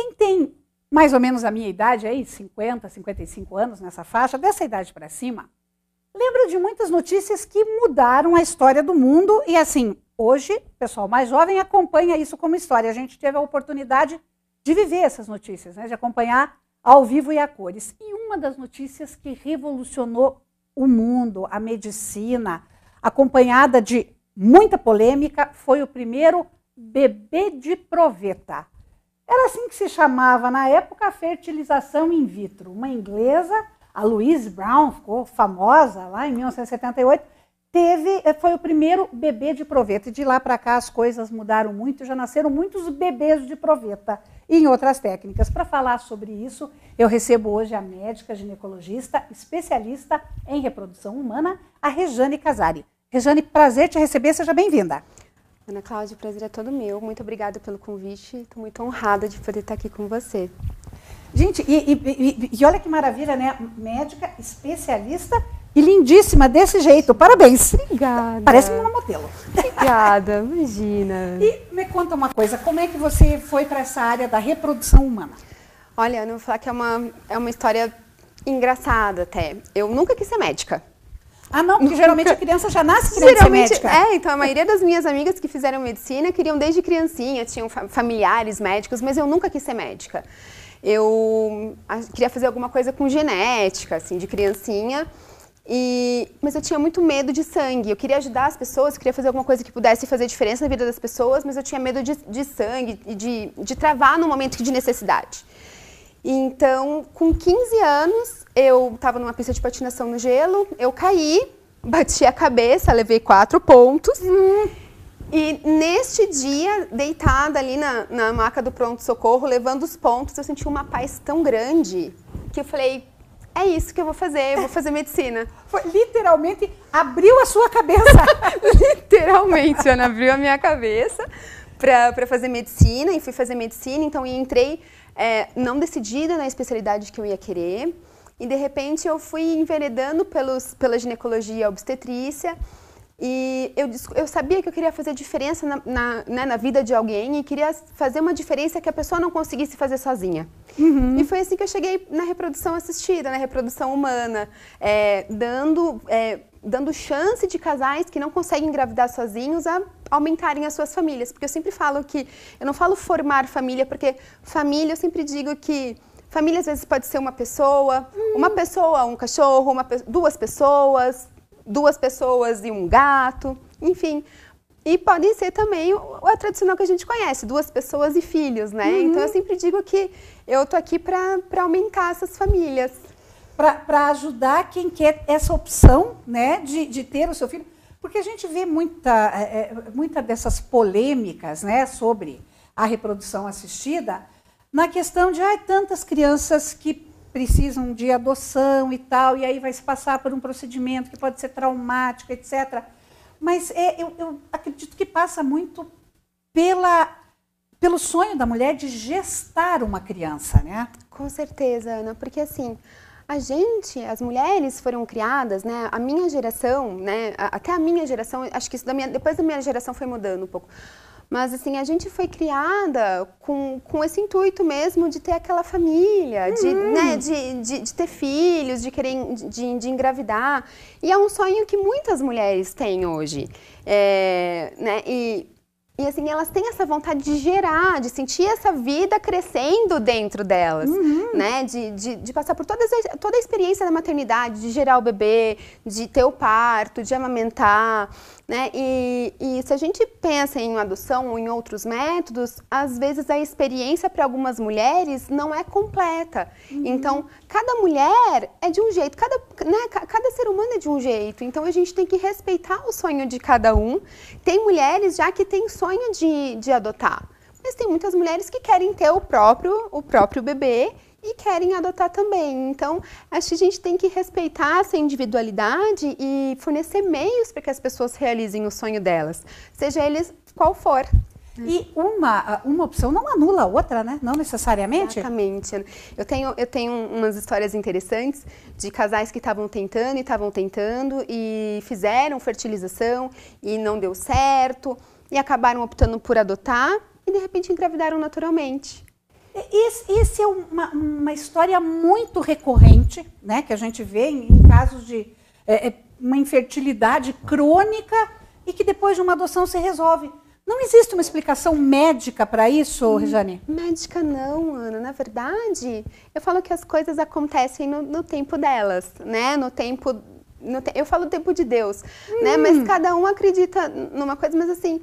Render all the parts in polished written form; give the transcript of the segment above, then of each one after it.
quem tem mais ou menos a minha idade, aí, 50, 55 anos nessa faixa, dessa idade para cima, lembra de muitas notícias que mudaram a história do mundo e, assim, hoje, o pessoal mais jovem acompanha isso como história. A gente teve a oportunidade de viver essas notícias, né, de acompanhar ao vivo e a cores. E uma das notícias que revolucionou o mundo, a medicina, acompanhada de muita polêmica, foi o primeiro bebê de proveta. Era assim que se chamava na época a fertilização in vitro. Uma inglesa, a Louise Brown, ficou famosa lá em 1978, foi o primeiro bebê de proveta. E de lá para cá as coisas mudaram muito, já nasceram muitos bebês de proveta e em outras técnicas. Para falar sobre isso, eu recebo hoje a médica ginecologista, especialista em reprodução humana, a Rejane Casari. Rejane, prazer te receber, seja bem-vinda. Ana Cláudia, o prazer é todo meu. Muito obrigada pelo convite. Estou muito honrada de poder estar aqui com você. Gente, e olha que maravilha, né? Médica, especialista e lindíssima desse jeito. Parabéns. Obrigada. Parece uma modelo. Obrigada, imagina. E me conta uma coisa, como é que você foi para essa área da reprodução humana? Olha, Ana, eu vou falar que é uma história engraçada até. Eu nunca quis ser médica. Ah, não, porque geralmente a criança já nasce querendo ser médica. Então a maioria das minhas amigas que fizeram medicina queriam desde criancinha, tinham familiares médicos, mas eu nunca quis ser médica. Eu queria fazer alguma coisa com genética, assim, de criancinha, mas eu tinha muito medo de sangue. Eu queria ajudar as pessoas, queria fazer alguma coisa que pudesse fazer diferença na vida das pessoas, mas eu tinha medo de sangue e de travar no momento de necessidade. Então, com 15 anos, eu estava numa pista de patinação no gelo, eu caí, bati a cabeça, levei 4 pontos. E neste dia, deitada ali na maca do pronto-socorro, levando os pontos, eu senti uma paz tão grande que eu falei, é isso que eu vou fazer medicina. Foi, literalmente abriu a sua cabeça. Literalmente, Ana, abriu a minha cabeça para fazer medicina, e fui fazer medicina, então eu entrei não decidida na especialidade que eu ia querer, e de repente eu fui enveredando pela ginecologia e obstetrícia, e eu sabia que eu queria fazer diferença na vida de alguém e queria fazer uma diferença que a pessoa não conseguisse fazer sozinha. E foi assim que eu cheguei na reprodução assistida, na reprodução humana, dando chance de casais que não conseguem engravidar sozinhos a aumentarem as suas famílias. Porque eu sempre falo que, eu não falo formar família, porque família, eu sempre digo que família às vezes pode ser uma pessoa, um cachorro, duas pessoas e um gato, enfim. E pode ser também a tradicional que a gente conhece, 2 pessoas e filhos, né? Então eu sempre digo que eu tô aqui para aumentar essas famílias. Para ajudar quem quer essa opção, né, de ter o seu filho. Porque a gente vê muita dessas polêmicas, né, sobre a reprodução assistida, na questão de tantas crianças que precisam de adoção e tal, e aí vai se passar por um procedimento que pode ser traumático, etc. Mas eu acredito que passa muito pelo sonho da mulher de gestar uma criança, né? Com certeza, Ana, porque assim, as mulheres foram criadas, né, a minha geração, né, até a minha geração, acho que isso depois da minha geração foi mudando um pouco. Mas, assim, a gente foi criada com esse intuito mesmo de ter aquela família, de ter filhos, de querer de engravidar. E é um sonho que muitas mulheres têm hoje. Né? E, assim, elas têm essa vontade de gerar, de sentir essa vida crescendo dentro delas, né? De passar por toda a experiência da maternidade, de gerar o bebê, de ter o parto, de amamentar, né? E se a gente pensa em adoção ou em outros métodos, às vezes a experiência para algumas mulheres não é completa. Então, cada mulher é de um jeito, cada ser humano é de um jeito. Então, a gente tem que respeitar o sonho de cada um. Tem mulheres já que têm sonho de adotar, mas tem muitas mulheres que querem ter o próprio bebê e querem adotar também. Então, acho que a gente tem que respeitar essa individualidade e fornecer meios para que as pessoas realizem o sonho delas, seja eles qual for. E uma opção não anula a outra, né? Não necessariamente? Exatamente. Eu tenho umas histórias interessantes de casais que estavam tentando e fizeram fertilização e não deu certo e acabaram optando por adotar e de repente engravidaram naturalmente. Esse é uma história muito recorrente, né, que a gente vê em casos de uma infertilidade crônica e que depois de uma adoção se resolve. Não existe uma explicação médica para isso, Rejane? Médica não, Ana. Na verdade, eu falo que as coisas acontecem no tempo delas, né? Eu falo o tempo de Deus, né? Mas cada um acredita numa coisa, mas assim,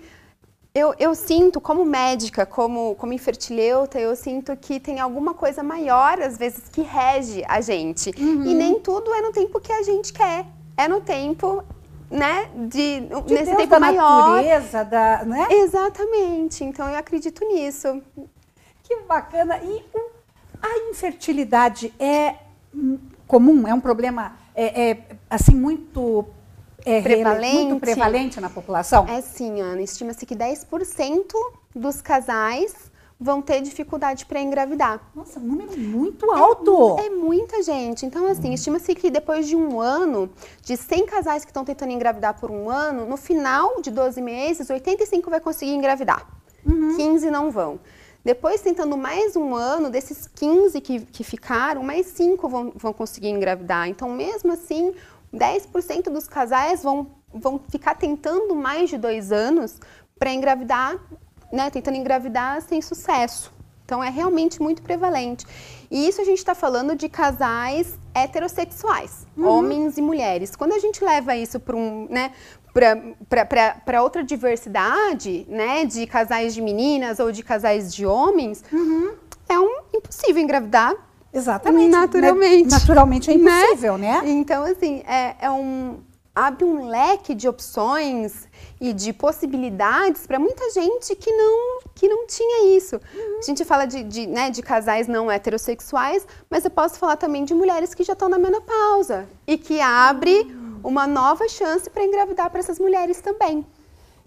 eu sinto, como médica, como infertileuta, eu sinto que tem alguma coisa maior, às vezes, que rege a gente. E nem tudo é no tempo que a gente quer. É no tempo, né, nesse Deus, tempo da maior. Natureza, né? Exatamente. Então, eu acredito nisso. Que bacana. E a infertilidade é comum? É um problema assim, muito prevalente na população? É sim, Ana. Estima-se que 10% dos casais vão ter dificuldade para engravidar. Nossa, um número muito alto! É muita gente. Então, assim, estima-se que depois de um ano, de 100 casais que estão tentando engravidar por um ano, no final de 12 meses, 85 vai conseguir engravidar. 15 não vão. Depois, tentando mais um ano, desses 15 que ficaram, mais 5 vão conseguir engravidar. Então, mesmo assim, 10% dos casais vão ficar tentando mais de 2 anos para engravidar, né, tentando engravidar sem sucesso. Então, é realmente muito prevalente. E isso a gente está falando de casais heterossexuais, homens e mulheres. Quando a gente leva isso para outra diversidade, né, de casais de meninas ou de casais de homens, é impossível engravidar. Exatamente. Naturalmente. Naturalmente é impossível, né? Então, assim, abre um leque de opções e de possibilidades para muita gente que não tinha isso. A gente fala de casais não heterossexuais, mas eu posso falar também de mulheres que já estão na menopausa e que abre uma nova chance para engravidar para essas mulheres também.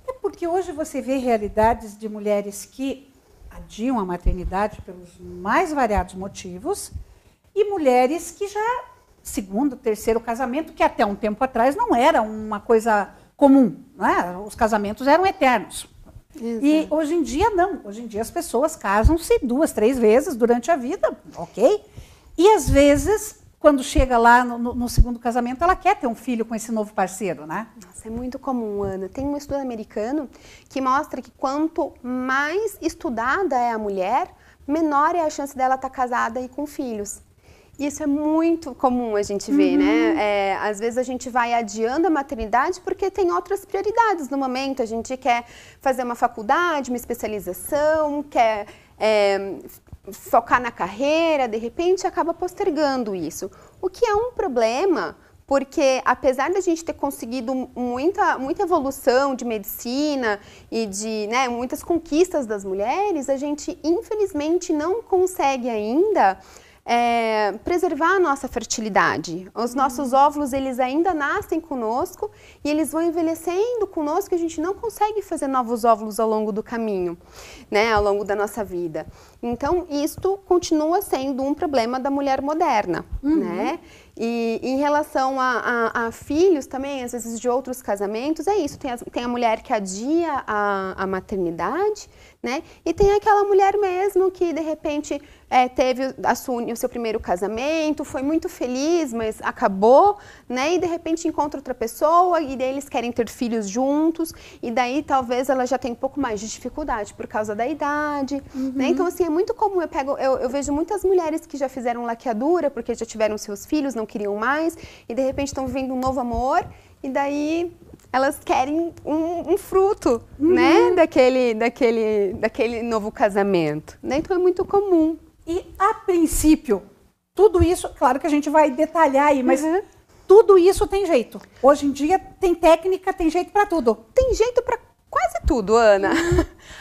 É porque hoje você vê realidades de mulheres que adiam a maternidade pelos mais variados motivos e mulheres que já, segundo, terceiro casamento, que até um tempo atrás não era uma coisa comum, né? Os casamentos eram eternos. Exato. E hoje em dia não. Hoje em dia as pessoas casam-se 2, 3 vezes durante a vida, ok? E às vezes, quando chega lá no segundo casamento, ela quer ter um filho com esse novo parceiro, né? Nossa, é muito comum, Ana. Tem um estudo americano que mostra que quanto mais estudada é a mulher, menor é a chance dela estar casada e com filhos. Isso é muito comum a gente ver, né? Às vezes a gente vai adiando a maternidade porque tem outras prioridades no momento. A gente quer fazer uma faculdade, uma especialização, quer focar na carreira, de repente acaba postergando isso. O que é um problema, porque apesar da gente ter conseguido muita evolução de medicina e de muitas conquistas das mulheres, a gente infelizmente não consegue ainda preservar a nossa fertilidade. Os nossos óvulos, eles ainda nascem conosco e eles vão envelhecendo conosco e a gente não consegue fazer novos óvulos ao longo do caminho, né, ao longo da nossa vida. Então, isto continua sendo um problema da mulher moderna, né? E em relação a filhos também, às vezes de outros casamentos, é isso. Tem a mulher que adia a maternidade, né? E tem aquela mulher mesmo que, de repente, teve o seu primeiro casamento, foi muito feliz, mas acabou, né? E, de repente, encontra outra pessoa e daí eles querem ter filhos juntos. E daí, talvez, ela já tenha um pouco mais de dificuldade por causa da idade, né? Então, assim, é muito comum. Eu vejo muitas mulheres que já fizeram laqueadura porque já tiveram seus filhos, não queriam mais, e, de repente, estão vivendo um novo amor. E daí elas querem um fruto, né, daquele novo casamento, né? Então é muito comum. E a princípio, tudo isso, claro que a gente vai detalhar aí, mas tudo isso tem jeito. Hoje em dia tem técnica, tem jeito para tudo. Tem jeito para quase tudo, Ana.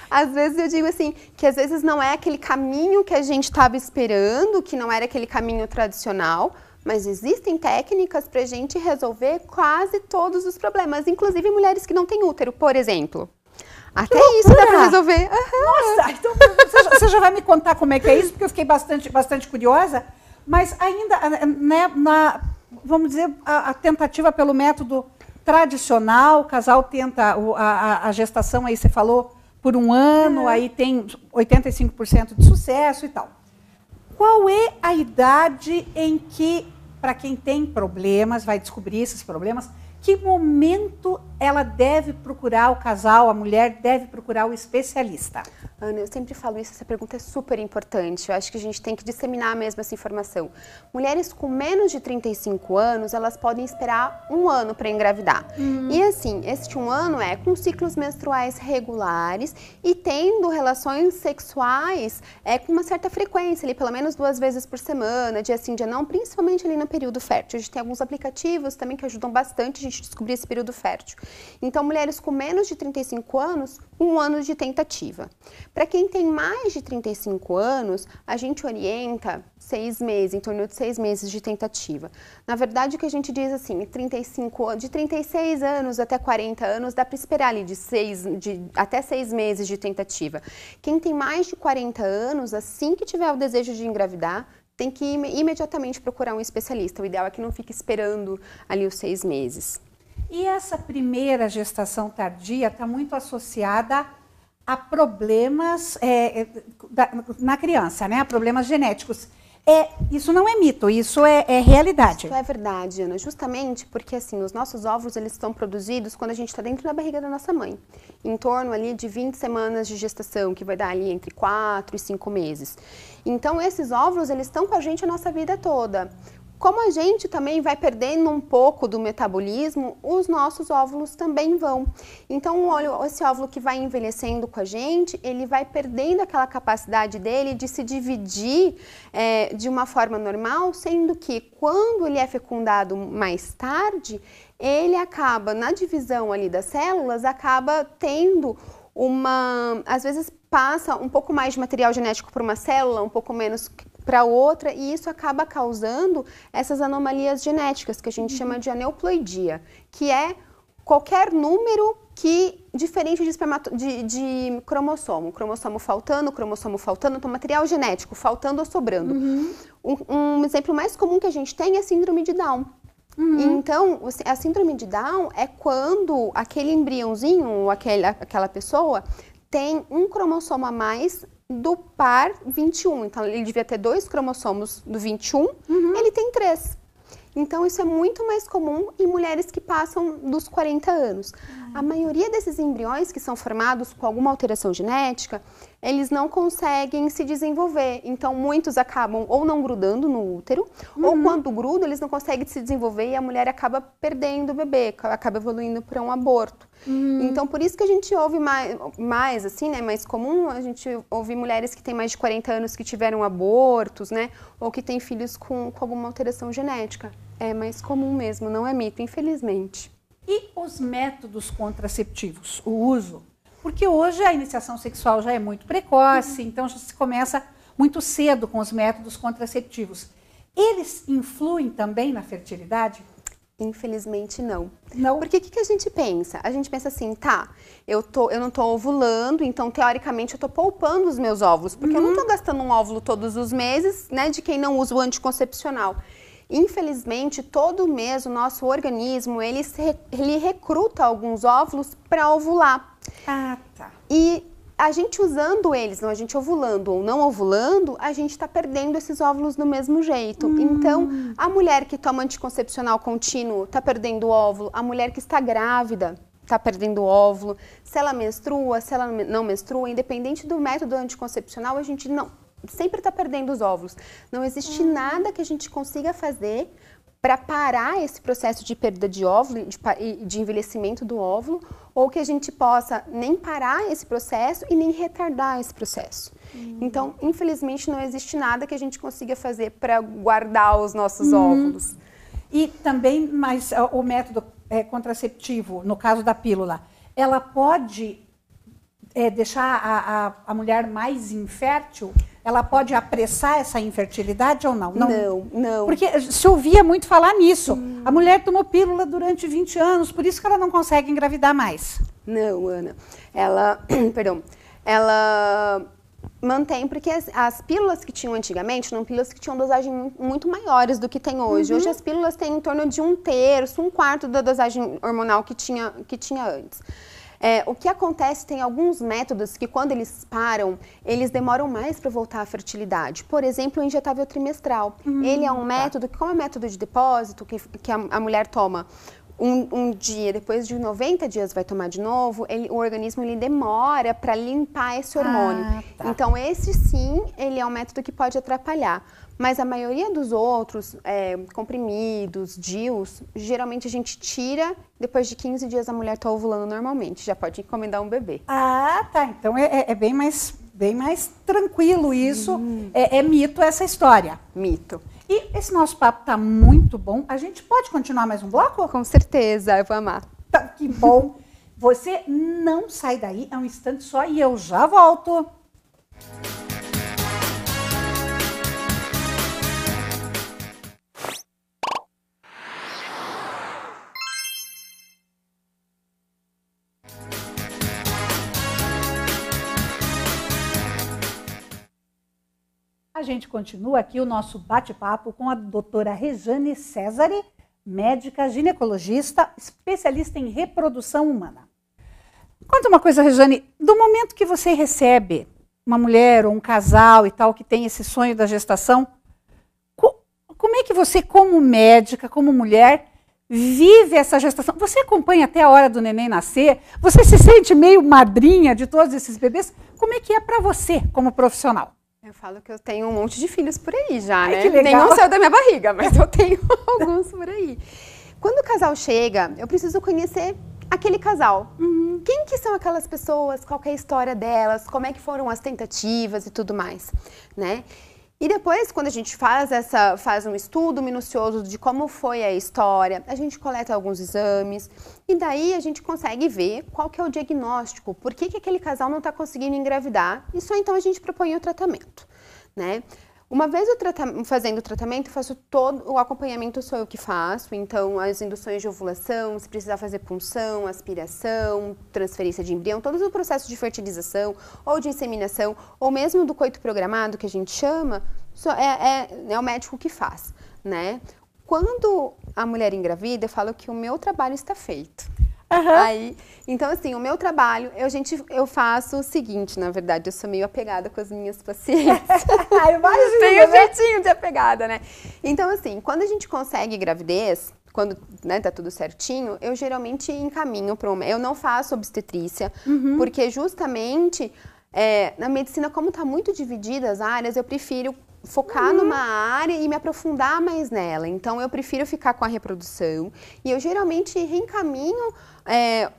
Às vezes eu digo assim, que às vezes não é aquele caminho que a gente estava esperando, que não era aquele caminho tradicional, mas existem técnicas para a gente resolver quase todos os problemas, inclusive mulheres que não têm útero, por exemplo. Até isso dá para resolver. Nossa, então você já vai me contar como é que é isso, porque eu fiquei bastante curiosa, mas ainda, né, vamos dizer, a tentativa pelo método tradicional, o casal tenta a gestação, aí você falou, por um ano, aí tem 85% de sucesso e tal. Qual é a idade em que, para quem tem problemas, vai descobrir esses problemas, que momento ela deve procurar o casal, a mulher deve procurar o especialista? Ana, eu sempre falo isso, essa pergunta é super importante. Eu acho que a gente tem que disseminar mesmo essa informação. Mulheres com menos de 35 anos, elas podem esperar 1 ano para engravidar. E assim, este 1 ano é com ciclos menstruais regulares e tendo relações sexuais com uma certa frequência, ali, pelo menos 2 vezes por semana, dia sim, dia não, principalmente ali no período fértil. A gente tem alguns aplicativos também que ajudam bastante a gente a descobrir esse período fértil. Então, mulheres com menos de 35 anos, 1 ano de tentativa. Para quem tem mais de 35 anos, a gente orienta 6 meses, em torno de 6 meses de tentativa. Na verdade, o que a gente diz assim, de 36 anos até 40 anos, dá para esperar ali até 6 meses de tentativa. Quem tem mais de 40 anos, assim que tiver o desejo de engravidar, tem que imediatamente procurar um especialista. O ideal é que não fique esperando ali os 6 meses. E essa primeira gestação tardia está muito associada a problemas na criança, né? A problemas genéticos. Isso não é mito, isso é realidade. Isso é verdade, Ana, justamente porque assim, os nossos óvulos eles estão produzidos quando a gente está dentro da barriga da nossa mãe, em torno ali de 20 semanas de gestação, que vai dar ali entre 4 e 5 meses. Então esses óvulos eles estão com a gente a nossa vida toda. Como a gente também vai perdendo um pouco do metabolismo, os nossos óvulos também vão. Então, esse óvulo que vai envelhecendo com a gente, ele vai perdendo aquela capacidade dele de se dividir de uma forma normal, sendo que quando ele é fecundado mais tarde, ele acaba, na divisão ali das células, acaba tendo às vezes passa um pouco mais de material genético para uma célula, um pouco menos para outra, e isso acaba causando essas anomalias genéticas, que a gente chama de aneuploidia, que é qualquer número diferente de cromossomo. Cromossomo faltando, então material genético faltando ou sobrando. Um exemplo mais comum que a gente tem é a síndrome de Down. Então, a síndrome de Down é quando aquele embriãozinho, ou aquela pessoa, tem um cromossomo a mais do par 21. Então, ele devia ter 2 cromossomos do 21, ele tem 3. Então, isso é muito mais comum em mulheres que passam dos 40 anos. A maioria desses embriões que são formados com alguma alteração genética, eles não conseguem se desenvolver. Então, muitos acabam ou não grudando no útero, ou quando grudam, eles não conseguem se desenvolver e a mulher acaba perdendo o bebê, acaba evoluindo para um aborto. Então, por isso que a gente ouve mais assim, né, mais comum, a gente ouve mulheres que têm mais de 40 anos que tiveram abortos, né, ou que têm filhos com alguma alteração genética. É mais comum mesmo, não é mito, infelizmente. E os métodos contraceptivos, o uso? Porque hoje a iniciação sexual já é muito precoce, então já se começa muito cedo com os métodos contraceptivos. Eles influem também na fertilidade? Infelizmente não. Não? Porque o que a gente pensa? A gente pensa assim, eu não estou ovulando, então teoricamente eu estou poupando os meus óvulos, porque eu não estou gastando um óvulo todos os meses, né, de quem não usa o anticoncepcional. Infelizmente, todo mês o nosso organismo, ele recruta alguns óvulos para ovular. E a gente usando eles, a gente ovulando ou não ovulando, a gente está perdendo esses óvulos do mesmo jeito. Então, a mulher que toma anticoncepcional contínuo está perdendo o óvulo, a mulher que está grávida está perdendo o óvulo, se ela menstrua, se ela não menstrua, independente do método anticoncepcional, a gente sempre está perdendo os óvulos. Não existe nada que a gente consiga fazer para parar esse processo de perda de óvulo, de envelhecimento do óvulo, ou que a gente possa nem parar esse processo e nem retardar esse processo. Então, infelizmente, não existe nada que a gente consiga fazer para guardar os nossos óvulos. E também, mas o método contraceptivo, no caso da pílula, ela pode deixar a mulher mais infértil? Ela pode apressar essa infertilidade ou não? Não. Porque se ouvia muito falar nisso. A mulher tomou pílula durante 20 anos, por isso que ela não consegue engravidar mais. Não, Ana. Ela mantém, porque as pílulas que tinham antigamente, eram pílulas que tinham dosagem muito maiores do que tem hoje. Hoje as pílulas têm em torno de 1/3, 1/4 da dosagem hormonal que tinha antes. O que acontece, tem alguns métodos que quando eles param, eles demoram mais para voltar à fertilidade. Por exemplo, o injetável trimestral. Ele é um método que, como é método de depósito, que a mulher toma um dia, depois de 90 dias vai tomar de novo, o organismo ele demora para limpar esse hormônio. Então, esse sim, ele é um método que pode atrapalhar. Mas a maioria dos outros, comprimidos, DIUs, geralmente a gente tira, depois de 15 dias a mulher está ovulando normalmente, já pode encomendar um bebê. Ah, tá. Então é bem mais tranquilo isso. É mito essa história. Mito. E esse nosso papo tá muito bom. A gente pode continuar mais um bloco? Com certeza, eu vou amar. Tá, que bom. Você não sai daí, é um instante só e eu já volto. A gente continua aqui o nosso bate-papo com a doutora Rejane Cesare, médica ginecologista, especialista em reprodução humana. Conta uma coisa, Rejane, do momento que você recebe uma mulher ou um casal e tal que tem esse sonho da gestação, como é que você, como médica, como mulher, vive essa gestação? Você acompanha até a hora do neném nascer? Você se sente meio madrinha de todos esses bebês? Como é que é para você, como profissional? Eu falo que eu tenho um monte de filhos por aí já, né? Que legal. Nenhum saiu da minha barriga, mas eu tenho alguns por aí. Quando o casal chega, eu preciso conhecer aquele casal. Quem que são aquelas pessoas, qual que é a história delas, como é que foram as tentativas e tudo mais, né? E depois, quando a gente faz um estudo minucioso de como foi a história, a gente coleta alguns exames e daí a gente consegue ver qual que é o diagnóstico, por que aquele casal não está conseguindo engravidar e só então a gente propõe o tratamento, né? Uma vez fazendo o tratamento, eu faço todo o acompanhamento, sou eu que faço, então as induções de ovulação, se precisar fazer punção, aspiração, transferência de embrião, todo o processo de fertilização ou de inseminação, ou mesmo do coito programado, que a gente chama, é o médico que faz, né? Quando a mulher engravida, eu falo que o meu trabalho está feito. Aí, então, assim, o meu trabalho, eu faço o seguinte, na verdade, eu sou meio apegada com as minhas pacientes. Imagina, tem um jeitinho de apegada, né? Então, assim, quando a gente consegue gravidez, quando tá tudo certinho, eu geralmente encaminho para eu não faço obstetrícia, porque justamente na medicina, como tá muito dividida as áreas, eu prefiro focar numa área e me aprofundar mais nela. Então, eu prefiro ficar com a reprodução e eu geralmente reencaminho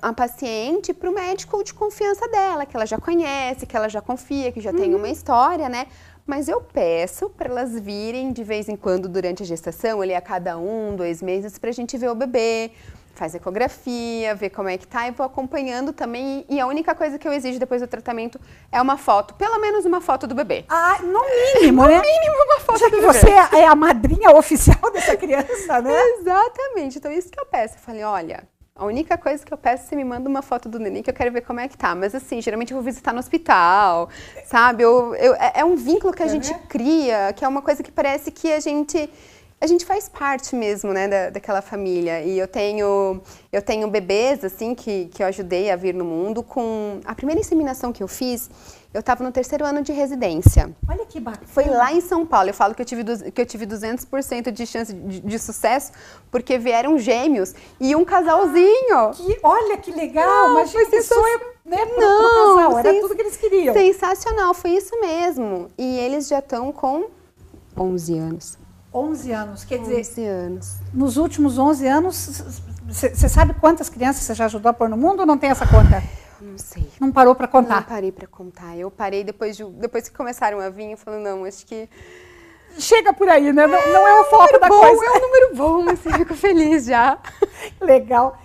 a paciente para o médico de confiança dela, que ela já conhece, que ela já confia, que já tem uma história, né? Mas eu peço para elas virem de vez em quando durante a gestação, ali a cada 1, 2 meses, para a gente ver o bebê, faz ecografia, ver como é que tá, e vou acompanhando também. E a única coisa que eu exijo depois do tratamento é uma foto, pelo menos uma foto do bebê. Ah, no mínimo, né? No mínimo uma foto do bebê. Você é a madrinha oficial dessa criança, né? Exatamente. Então, isso que eu peço. Eu falei, olha, a única coisa que eu peço é que você me manda uma foto do neném que eu quero ver como é que tá. Mas assim, geralmente eu vou visitar no hospital, sabe? É um vínculo que a gente cria, que é uma coisa que parece que a gente faz parte mesmo, né, daquela família. E eu tenho bebês, assim, que eu ajudei a vir no mundo. Com a primeira inseminação que eu fiz, eu estava no 3º ano de residência. Olha que bacana. Foi lá em São Paulo. Eu falo que eu tive 200% de chance de sucesso, porque vieram gêmeos e um casalzinho. Olha que legal, mas que sonho, né, pro casal, era tudo que eles queriam. Sensacional, foi isso mesmo. E eles já estão com 11 anos. 11 anos, quer dizer, 11 anos. Nos últimos 11 anos, você sabe quantas crianças você já ajudou a pôr no mundo ou não tem essa conta? Não sei. Não parou para contar? Não parei para contar. Eu parei depois que começaram a vir, eu falei, não, acho que... Chega por aí, né? Não é o foco da coisa. É um número bom, mas eu fico feliz já. Legal.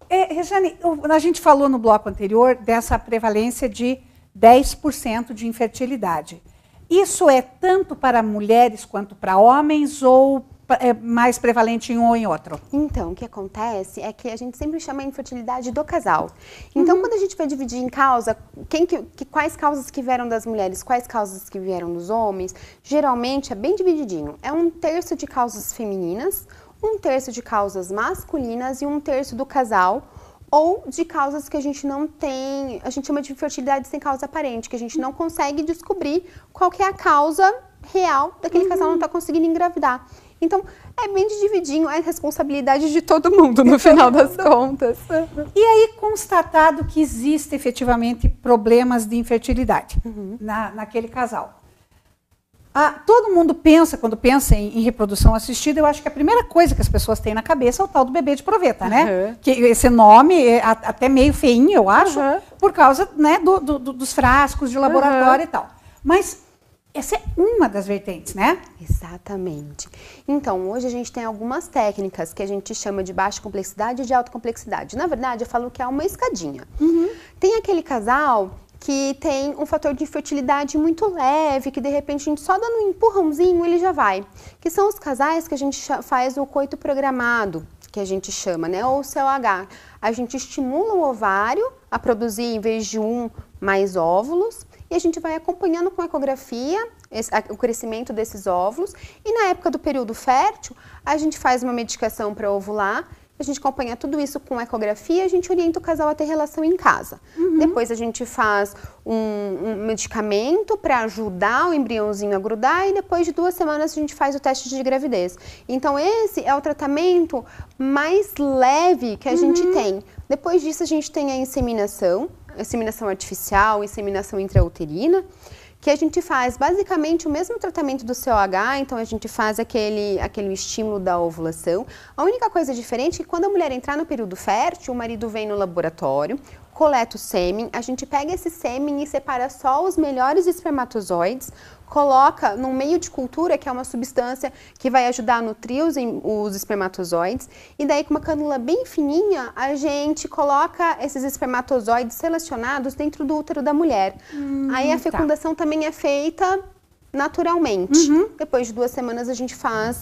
Rejane, a gente falou no bloco anterior dessa prevalência de 10% de infertilidade. Isso é tanto para mulheres quanto para homens ou é mais prevalente em um ou em outro? Então, o que acontece é que a gente sempre chama a infertilidade do casal. Então, quando a gente vai dividir em causa, quais causas que vieram das mulheres, quais causas que vieram dos homens, geralmente é bem divididinho. É 1/3 de causas femininas, 1/3 de causas masculinas e 1/3 do casal, ou de causas que a gente não tem, a gente chama de infertilidade sem causa aparente, que a gente não consegue descobrir qual que é a causa real daquele casal não estar conseguindo engravidar. Então, é bem divididinho a responsabilidade de todo mundo, no final das contas. E aí, constatado que existe efetivamente problemas de infertilidade naquele casal. Todo mundo pensa, quando pensa em reprodução assistida, eu acho que a primeira coisa que as pessoas têm na cabeça é o tal do bebê de proveta, né? Que esse nome é até meio feinho, eu acho, por causa, né, dos frascos de laboratório e tal. Mas essa é uma das vertentes, né? Exatamente. Então, hoje a gente tem algumas técnicas que a gente chama de baixa complexidade e de alta complexidade. Na verdade, eu falo que é uma escadinha. Tem aquele casal que tem um fator de infertilidade muito leve, que de repente a gente só dando um empurrãozinho ele já vai. Que são os casais que a gente faz o coito programado, que a gente chama, né? Ou o COH. A gente estimula o ovário a produzir, em vez de mais óvulos, e a gente vai acompanhando com ecografia o crescimento desses óvulos. E na época do período fértil, a gente faz uma medicação para ovular. A gente acompanha tudo isso com ecografia, a gente orienta o casal a ter relação em casa. Depois a gente faz um medicamento para ajudar o embriãozinho a grudar e depois de 2 semanas a gente faz o teste de gravidez. Então esse é o tratamento mais leve que a gente tem. Depois disso a gente tem a inseminação artificial, inseminação intrauterina, que a gente faz basicamente o mesmo tratamento do COH, então a gente faz aquele estímulo da ovulação. A única coisa diferente é que quando a mulher entrar no período fértil, o marido vem no laboratório, coleta o sêmen, a gente pega esse sêmen e separa só os melhores espermatozoides, coloca num meio de cultura, que é uma substância que vai ajudar a nutrir os espermatozoides, e daí com uma cânula bem fininha, a gente coloca esses espermatozoides selecionados dentro do útero da mulher. Aí a fecundação também é feita naturalmente. Depois de 2 semanas a gente faz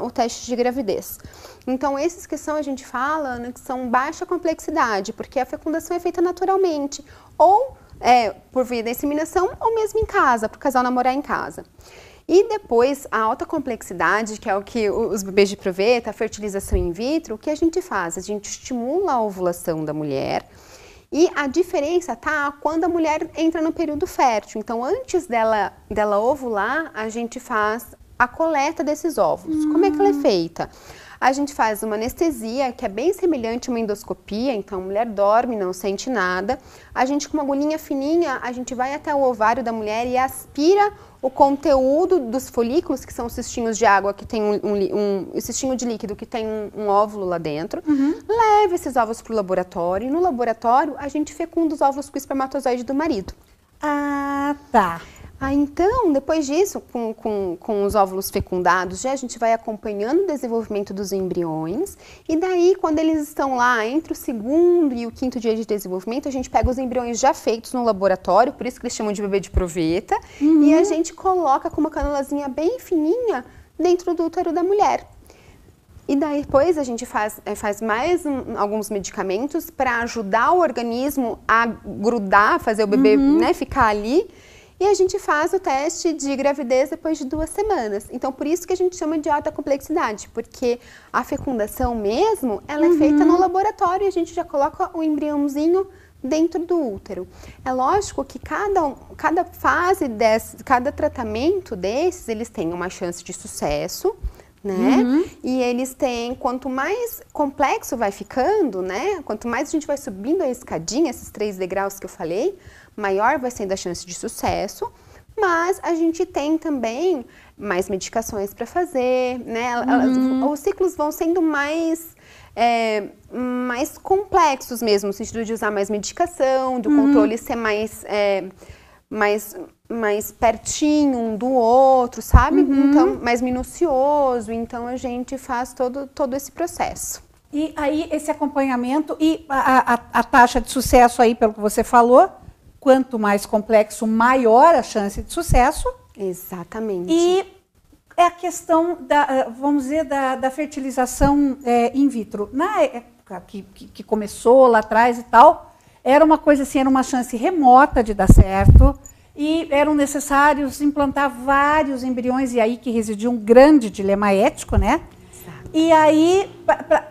o teste de gravidez. Então esses que a gente fala, né, que são baixa complexidade, porque a fecundação é feita naturalmente, ou por via da inseminação, ou mesmo em casa, para o casal namorar em casa. E depois, a alta complexidade, que é o que os bebês de proveta, a fertilização in vitro, o que a gente faz? A gente estimula a ovulação da mulher, e a diferença tá quando a mulher entra no período fértil. Então, antes dela ovular, a gente faz a coleta desses óvulos. Como é que ela é feita? A gente faz uma anestesia, que é bem semelhante a uma endoscopia, então a mulher dorme, não sente nada. A gente, com uma agulhinha fininha, a gente vai até o ovário da mulher e aspira o conteúdo dos folículos, que são os cistinhos de água, que tem um cistinho de líquido que tem um óvulo lá dentro. Leva esses óvulos para o laboratório, e no laboratório a gente fecunda os óvulos com o espermatozoide do marido. Ah, tá. Então, depois disso, com os óvulos fecundados, a gente vai acompanhando o desenvolvimento dos embriões, e daí, quando eles estão lá entre o 2º e o 5º dia de desenvolvimento, a gente pega os embriões já feitos no laboratório, por isso que eles chamam de bebê de proveta, e a gente coloca com uma canulazinha bem fininha dentro do útero da mulher. E daí depois a gente faz mais alguns medicamentos para ajudar o organismo a grudar, fazer o bebê, né, ficar ali. E a gente faz o teste de gravidez depois de 2 semanas. Então, por isso que a gente chama de alta complexidade, porque a fecundação mesmo, ela é feita no laboratório e a gente já coloca o embriãozinho dentro do útero. É lógico que cada fase cada tratamento desses, eles têm uma chance de sucesso, né? E eles têm, quanto mais complexo vai ficando, né? Quanto mais a gente vai subindo a escadinha, esses 3 degraus que eu falei, maior vai sendo a chance de sucesso, mas a gente tem também mais medicações para fazer, né? Os ciclos vão sendo mais complexos mesmo, no sentido de usar mais medicação, do controle ser mais pertinho um do outro, sabe? Então, mais minucioso, então a gente faz todo esse processo. E aí, esse acompanhamento e a taxa de sucesso aí, pelo que você falou, quanto mais complexo, maior a chance de sucesso. Exatamente. E é a questão vamos dizer, da fertilização in vitro. Na época que começou lá atrás e tal, era uma coisa assim, era uma chance remota de dar certo, e eram necessários implantar vários embriões, e aí que residia um grande dilema ético, né? E aí,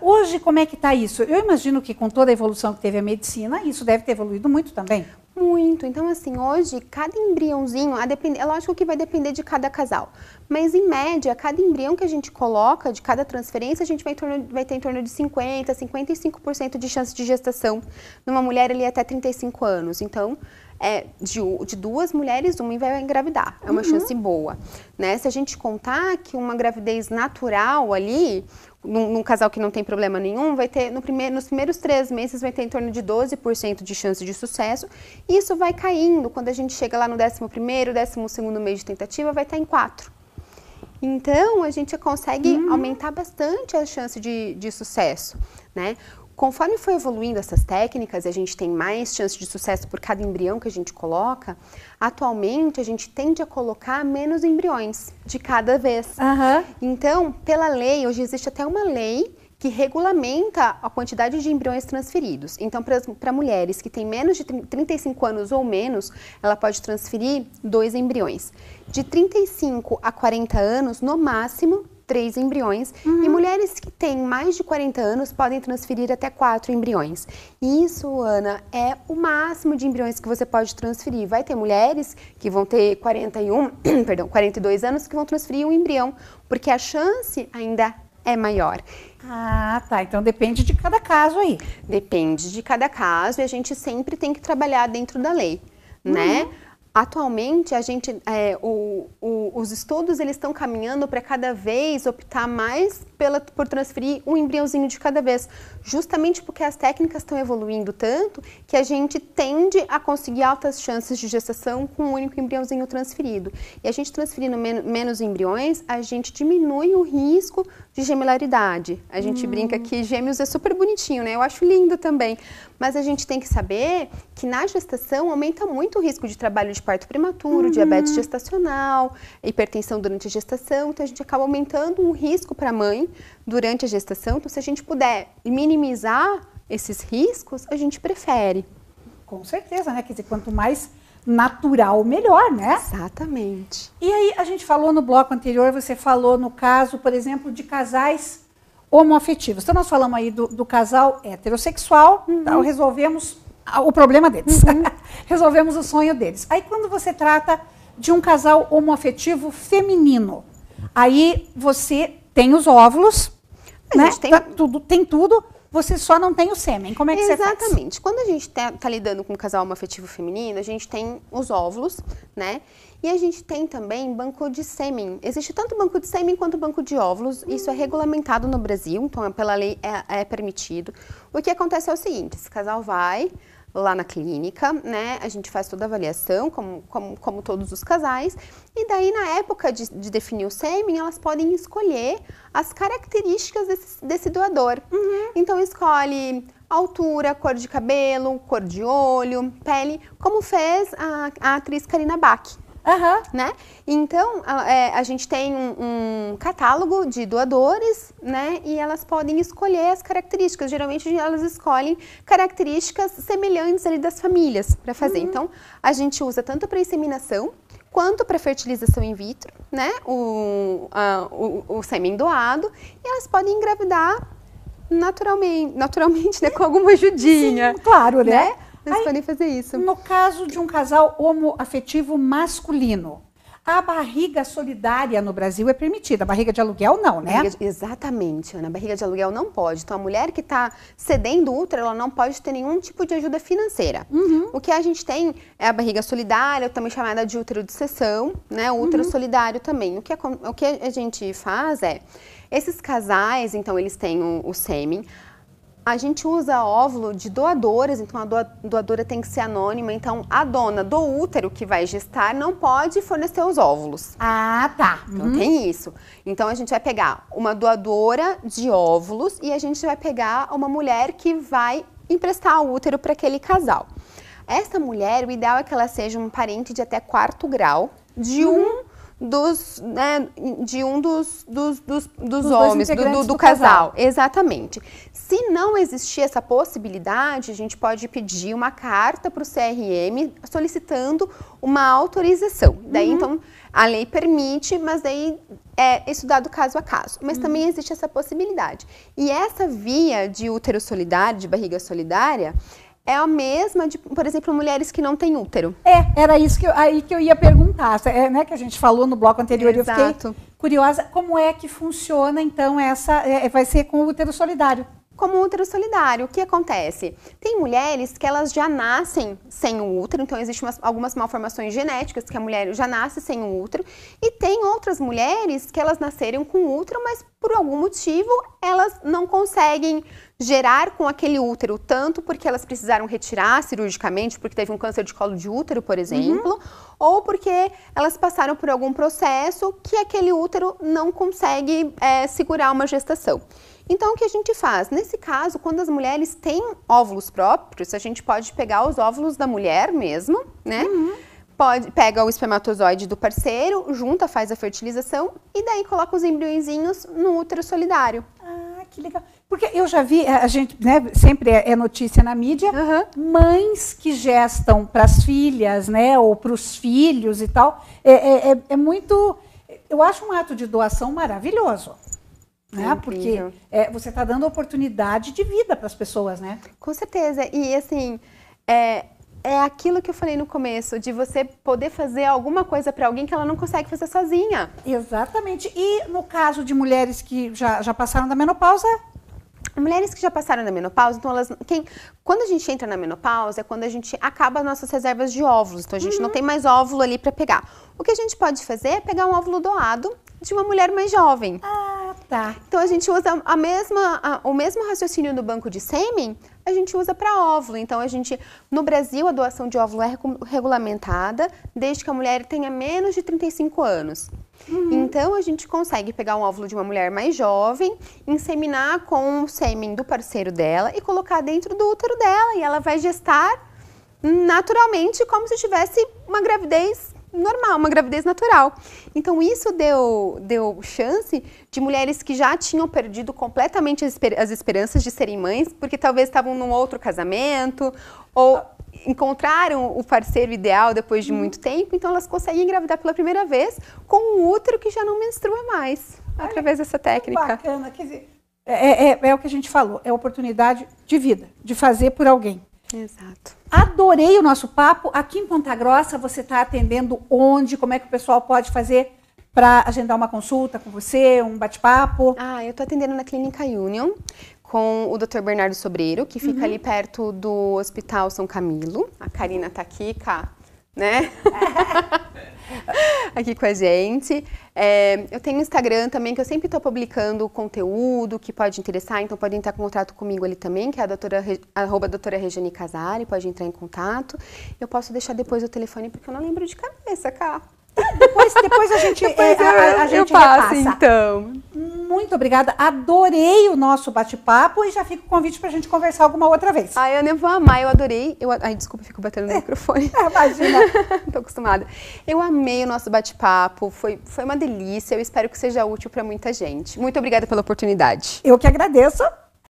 hoje, como é que está isso? Eu imagino que com toda a evolução que teve a medicina, isso deve ter evoluído muito também. Muito. Então, assim, hoje, cada embriãozinho, é lógico que vai depender de cada casal, mas, em média, cada embrião que a gente coloca, de cada transferência, a gente vai ter em torno de 50%, 55% de chance de gestação numa mulher ali até 35 anos. Então, de duas mulheres, uma vai engravidar. É uma chance boa, né? Se a gente contar que uma gravidez natural ali, num casal que não tem problema nenhum, vai ter, nos primeiros 3 meses, vai ter em torno de 12% de chance de sucesso. E isso vai caindo. Quando a gente chega lá no 11º, 12º mês de tentativa, vai estar em 4%. Então, a gente consegue aumentar bastante a chance de sucesso, né? Conforme foi evoluindo essas técnicas, a gente tem mais chance de sucesso por cada embrião que a gente coloca. Atualmente, a gente tende a colocar menos embriões de cada vez. Então, pela lei, hoje existe até uma lei que regulamenta a quantidade de embriões transferidos. Então, para mulheres que têm menos de 35 anos ou menos, ela pode transferir 2 embriões. De 35 a 40 anos, no máximo, 3 embriões. E mulheres que têm mais de 40 anos podem transferir até 4 embriões. Isso, Ana, é o máximo de embriões que você pode transferir. Vai ter mulheres que vão ter 42 anos que vão transferir 1 embrião, porque a chance ainda é maior. Ah, tá. Então depende de cada caso aí. Depende de cada caso e a gente sempre tem que trabalhar dentro da lei, né? Atualmente, os estudos eles estão caminhando para cada vez optar mais por transferir 1 embriãozinho de cada vez, justamente porque as técnicas estão evoluindo tanto que a gente tende a conseguir altas chances de gestação com um único embriãozinho transferido. E a gente transferindo menos embriões, a gente diminui o risco de gemelaridade. A gente brinca que gêmeos é super bonitinho, né? Eu acho lindo também. Mas a gente tem que saber que na gestação aumenta muito o risco de trabalho de parto prematuro, diabetes gestacional, hipertensão durante a gestação. Então, a gente acaba aumentando o risco para a mãe durante a gestação. Então, se a gente puder minimizar esses riscos, a gente prefere. Com certeza, né? Quer dizer, quanto mais natural, melhor, né? Exatamente. E aí, a gente falou no bloco anterior, você falou no caso, por exemplo, de casais homoafetivos. Então, nós falamos aí do casal heterossexual, então resolvemos o problema deles, resolvemos o sonho deles. Aí, quando você trata de um casal homoafetivo feminino, aí você tem os óvulos, né? Tem tudo, você só não tem o sêmen. Como é que você faz? Exatamente. Quando a gente tá lidando com um casal homoafetivo feminino, a gente tem os óvulos, né? E a gente tem também banco de sêmen. Existe tanto banco de sêmen quanto banco de óvulos. Isso é regulamentado no Brasil, então pela lei é permitido. O que acontece é o seguinte, esse casal vai lá na clínica, né? A gente faz toda a avaliação, como todos os casais. E daí, na época de definir o sêmen, elas podem escolher as características desse doador. Então, escolhe altura, cor de cabelo, cor de olho, pele, como fez a atriz Karina Bach. Né? Então, a gente tem um catálogo de doadores, né? E elas podem escolher as características. Geralmente, elas escolhem características semelhantes ali das famílias para fazer. Então, a gente usa tanto para inseminação quanto para fertilização in vitro, né? O sêmen doado. E elas podem engravidar naturalmente, né? Com alguma ajudinha. Sim, claro, né? Eles podem fazer isso. No caso de um casal homoafetivo masculino, a barriga solidária no Brasil é permitida, a barriga de aluguel não, né? Exatamente, Ana, a barriga de aluguel não pode. Então, a mulher que está cedendo útero, ela não pode ter nenhum tipo de ajuda financeira. O que a gente tem é a barriga solidária, também chamada de útero de cessão, né? O útero solidário também. O que a gente faz é, esses casais, então, eles têm o sêmen. A gente usa óvulo de doadoras, então a doadora tem que ser anônima, então a dona do útero que vai gestar não pode fornecer os óvulos. Ah, tá. Então tem isso. Então a gente vai pegar uma doadora de óvulos e a gente vai pegar uma mulher que vai emprestar o útero para aquele casal. Essa mulher, o ideal é que ela seja um parente de até 4º grau de dos homens, do casal. Exatamente. Se não existir essa possibilidade, a gente pode pedir uma carta para o CRM solicitando uma autorização. Daí, então, a lei permite, mas daí é estudado caso a caso, mas também existe essa possibilidade. E essa via de útero solidário, de barriga solidária, é a mesma de, por exemplo, mulheres que não têm útero. Era isso aí que eu ia perguntar, né, que a gente falou no bloco anterior. Exato. Eu fiquei curiosa, como é que funciona, então, vai ser com o útero solidário? Como útero solidário, o que acontece? Tem mulheres que elas já nascem sem o útero, então existem algumas malformações genéticas que a mulher já nasce sem o útero, e tem outras mulheres que elas nasceram com o útero, mas por algum motivo elas não conseguem gerar com aquele útero, tanto porque elas precisaram retirar cirurgicamente, porque teve um câncer de colo de útero, por exemplo, ou porque elas passaram por algum processo que aquele útero não consegue segurar uma gestação. Então, o que a gente faz? Nesse caso, quando as mulheres têm óvulos próprios, a gente pode pegar os óvulos da mulher mesmo, né? Pega o espermatozoide do parceiro, junta, faz a fertilização e daí coloca os embriõezinhos no útero solidário. Ah, que legal. Porque eu já vi, a gente, né, sempre é notícia na mídia, mães que gestam para as filhas, né, ou para os filhos e tal. É muito, eu acho um ato de doação maravilhoso. Né? Porque você está dando oportunidade de vida para as pessoas, né? Com certeza. E assim, é aquilo que eu falei no começo, de você poder fazer alguma coisa para alguém que ela não consegue fazer sozinha. Exatamente. E no caso de mulheres que já passaram da menopausa? Mulheres que já passaram da menopausa, então quando a gente entra na menopausa é quando a gente acaba as nossas reservas de óvulos, então a gente não tem mais óvulo ali para pegar. O que a gente pode fazer é pegar um óvulo doado de uma mulher mais jovem. Ah, tá. Então a gente usa o mesmo raciocínio do banco de sêmen, a gente usa para óvulo. Então no Brasil a doação de óvulo é regulamentada desde que a mulher tenha menos de 35 anos. Então a gente consegue pegar um óvulo de uma mulher mais jovem, inseminar com o sêmen do parceiro dela e colocar dentro do útero dela, e ela vai gestar naturalmente como se tivesse uma gravidez normal, uma gravidez natural. Então isso deu chance de mulheres que já tinham perdido completamente as esperanças de serem mães, porque talvez estavam num outro casamento, ou encontraram o parceiro ideal depois de muito tempo, então elas conseguem engravidar pela primeira vez com um útero que já não menstrua mais, através dessa técnica. Bacana, quer dizer, é o que a gente falou, é oportunidade de vida, de fazer por alguém. Exato. Adorei o nosso papo. Aqui em Ponta Grossa, você está atendendo onde? Como é que o pessoal pode fazer para agendar uma consulta com você, um bate-papo? Eu estou atendendo na Clínica Union com o Dr. Bernardo Sobreiro, que fica ali perto do Hospital São Camilo. A Karina está aqui, né? Aqui com a gente. Eu tenho um Instagram também, que eu sempre estou publicando conteúdo que pode interessar, então podem entrar em contato comigo ali também, que é a @doutora Regiane Casari, pode entrar em contato. Eu posso deixar depois o telefone, porque eu não lembro de cabeça, Cá. Depois a gente repassa, então. Muito obrigada, adorei o nosso bate-papo e já fica o convite para a gente conversar alguma outra vez. Eu vou amar, eu adorei. Desculpa, eu fico batendo no microfone. Imagina. Tô acostumada. Eu amei o nosso bate-papo, foi uma delícia, eu espero que seja útil para muita gente. Muito obrigada pela oportunidade. Eu que agradeço.